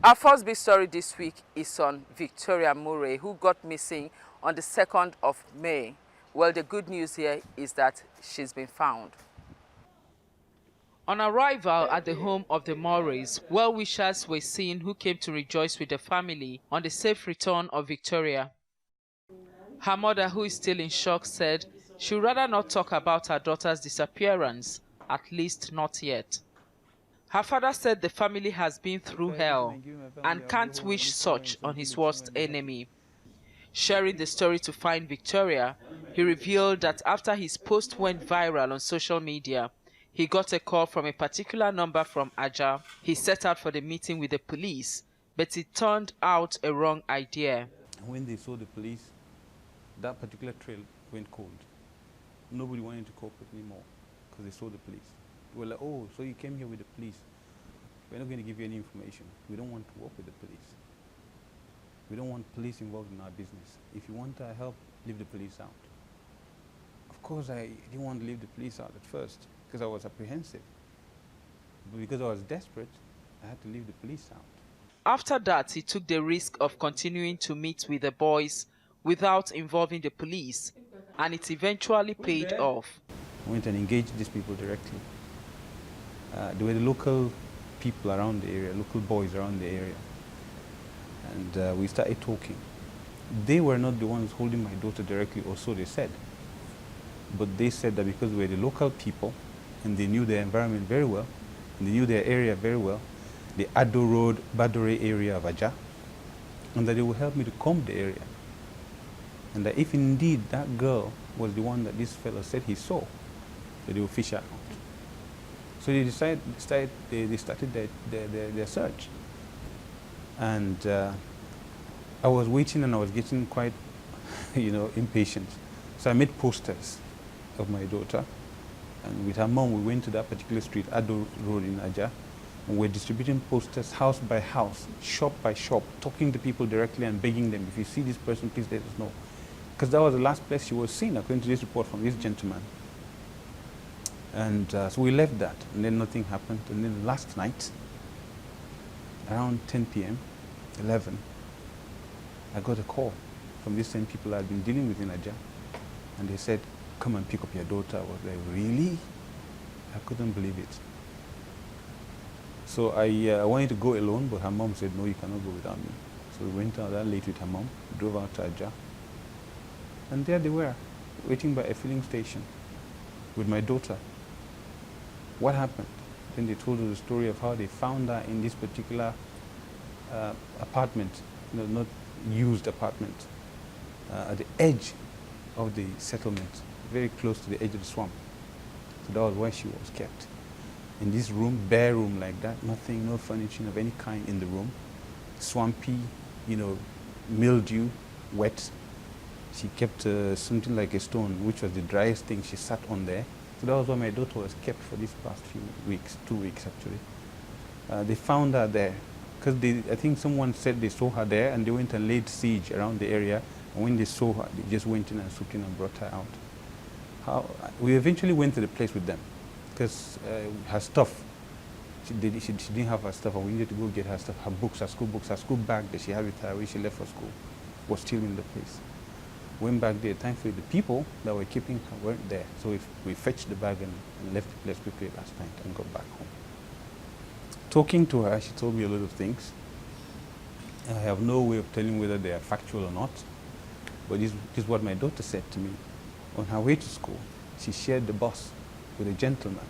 Our first big story this week is on Victoria Murray, who got missing on the 2nd of May. Well, the good news here is that she's been found. On arrival at the home of the Murrays, well-wishers were seen who came to rejoice with the family on the safe return of Victoria. Her mother, who is still in shock, said she would rather not talk about her daughter's disappearance, at least not yet. Her father said the family has been through hell and can't wish such on his worst enemy. Sharing the story to find Victoria, he revealed that after his post went viral on social media, he got a call from a particular number from Aja. He set out for the meeting with the police, but it turned out a wrong idea. When they saw the police, that particular trail went cold. Nobody wanted to cooperate anymore because they saw the police. They were like, oh, so you came here with the police. We're not going to give you any information. We don't want to work with the police. We don't want police involved in our business. If you want our help, leave the police out. Of course, I didn't want to leave the police out at first because I was apprehensive. But because I was desperate, I had to leave the police out. After that, he took the risk of continuing to meet with the boys without involving the police, and it eventually paid off. I went and engaged these people directly. They were the local people around the area, local boys around the area. And we started talking. They were not the ones holding my daughter directly, or so they said. But they said that because we were the local people, and they knew their environment very well, and they knew their area very well, the Ado Road, Badore area of Aja, and that they would help me to comb the area. And that if indeed that girl was the one that this fellow said he saw, that they would fish her out. So they started their search. And I was waiting and I was getting quite, impatient. So I made posters of my daughter. And with her mom, we went to that particular street, Ado Road in Aja, and we're distributing posters house by house, shop by shop, talking to people directly and begging them, if you see this person, please let us know. Because that was the last place she was seen, according to this report from this gentleman. And so we left that, and then nothing happened. And then last night, around 10 p.m., 11, I got a call from these same people I'd been dealing with in Aja. And they said, come and pick up your daughter. I was like, really? I couldn't believe it. So I wanted to go alone, but her mom said, no, you cannot go without me. So we went out that late with her mom, drove out to Aja. And there they were, waiting by a filling station with my daughter. What happened? Then they told us the story of how they found her in this particular apartment, not used apartment, at the edge of the settlement, very close to the edge of the swamp. So that was where she was kept. In this room, bare room like that, nothing, no furniture of any kind in the room. Swampy, mildew, wet. She kept something like a stone, which was the driest thing. She sat on there. So that was where my daughter was kept for these past few weeks, 2 weeks actually. They found her there because I think someone said they saw her there and they went and laid siege around the area. And when they saw her, they just went in and swooped in and brought her out. We eventually went to the place with them because her stuff, she didn't have her stuff, and we needed to go get her stuff, her books, her school bag that she had with her when she left for school was still in the place. Went back there. Thankfully, the people that were keeping her weren't there. So we fetched the bag and left the place quickly last night and got back home. Talking to her, she told me a lot of things. I have no way of telling whether they are factual or not. But this is what my daughter said to me. On her way to school, she shared the bus with a gentleman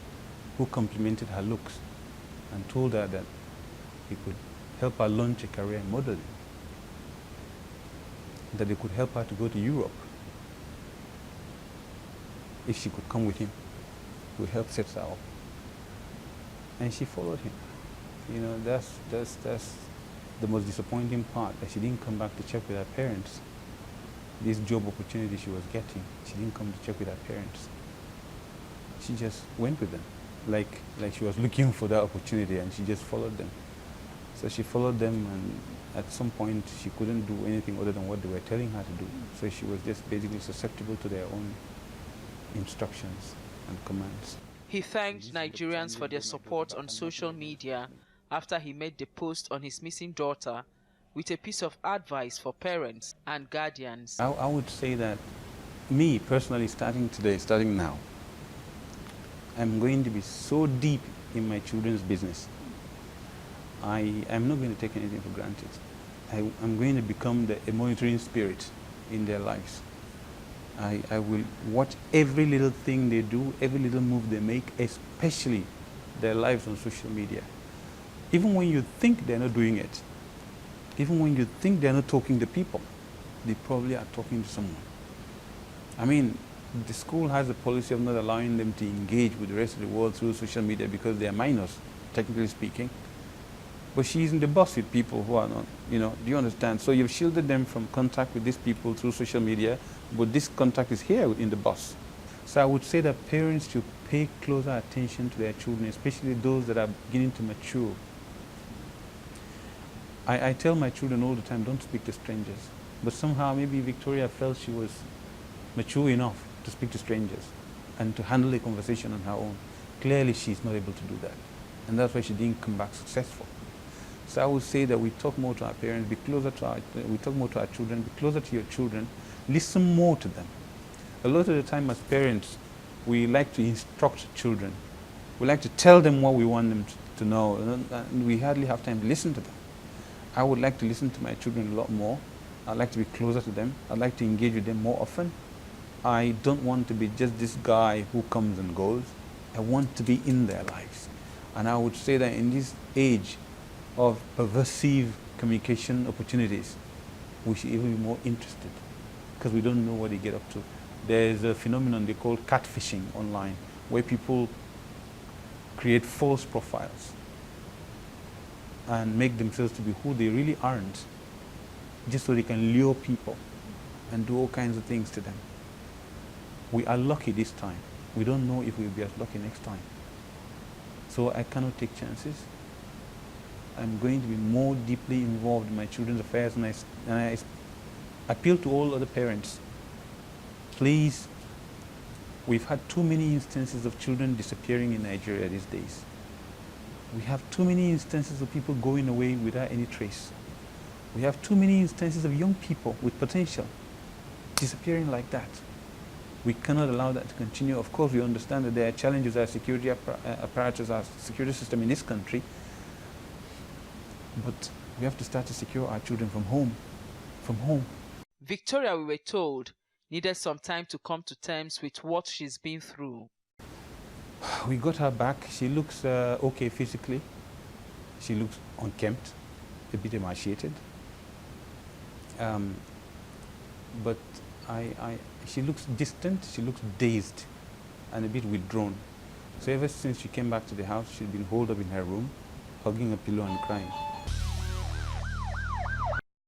who complimented her looks and told her that he could help her launch a career in modeling, that they could help her to go to Europe if she could come with him. He would help set her up. And she followed him. That's the most disappointing part, that she didn't come back to check with her parents. This job opportunity she was getting, she didn't come to check with her parents. She just went with them, like she was looking for that opportunity, and she just followed them. So she followed them, and at some point she couldn't do anything other than what they were telling her to do. So she was just basically susceptible to their own instructions and commands. He thanked Nigerians for their support on social media after he made the post on his missing daughter with a piece of advice for parents and guardians. I would say that me personally, starting today, starting now, I'm going to be so deep in my children's business. I'm not going to take anything for granted. I'm going to become a monitoring spirit in their lives. I will watch every little thing they do, every little move they make, especially their lives on social media. Even when you think they're not doing it, even when you think they're not talking to people, they probably are talking to someone. I mean, the school has a policy of not allowing them to engage with the rest of the world through social media because they are minors, technically speaking. But she's in the bus with people who are not, do you understand? So you've shielded them from contact with these people through social media, but this contact is here in the bus. So I would say that parents should pay closer attention to their children, especially those that are beginning to mature. I tell my children all the time, don't speak to strangers. But somehow maybe Victoria felt she was mature enough to speak to strangers and to handle a conversation on her own. Clearly she's not able to do that. And that's why she didn't come back successful. So I would say that we talk more to our parents, we talk more to our children, be closer to your children, listen more to them. A lot of the time as parents, we like to instruct children. We like to tell them what we want them to know, and we hardly have time to listen to them. I would like to listen to my children a lot more. I'd like to be closer to them. I'd like to engage with them more often. I don't want to be just this guy who comes and goes. I want to be in their lives. And I would say that in this age of pervasive communication opportunities, we should even be more interested because we don't know what they get up to. There's a phenomenon they call catfishing online where people create false profiles and make themselves to be who they really aren't just so they can lure people and do all kinds of things to them. We are lucky this time. We don't know if we'll be as lucky next time. So I cannot take chances. I'm going to be more deeply involved in my children's affairs, and I appeal to all other parents. Please, we've had too many instances of children disappearing in Nigeria these days. We have too many instances of people going away without any trace. We have too many instances of young people with potential disappearing like that. We cannot allow that to continue. Of course, we understand that there are challenges our security apparatus, our security system in this country, but we have to start to secure our children from home. From home. Victoria, we were told, needed some time to come to terms with what she's been through. We got her back. She looks okay physically. She looks unkempt, a bit emaciated. But she looks distant, she looks dazed and a bit withdrawn. So ever since she came back to the house, she'd been holed up in her room, hugging a pillow and crying.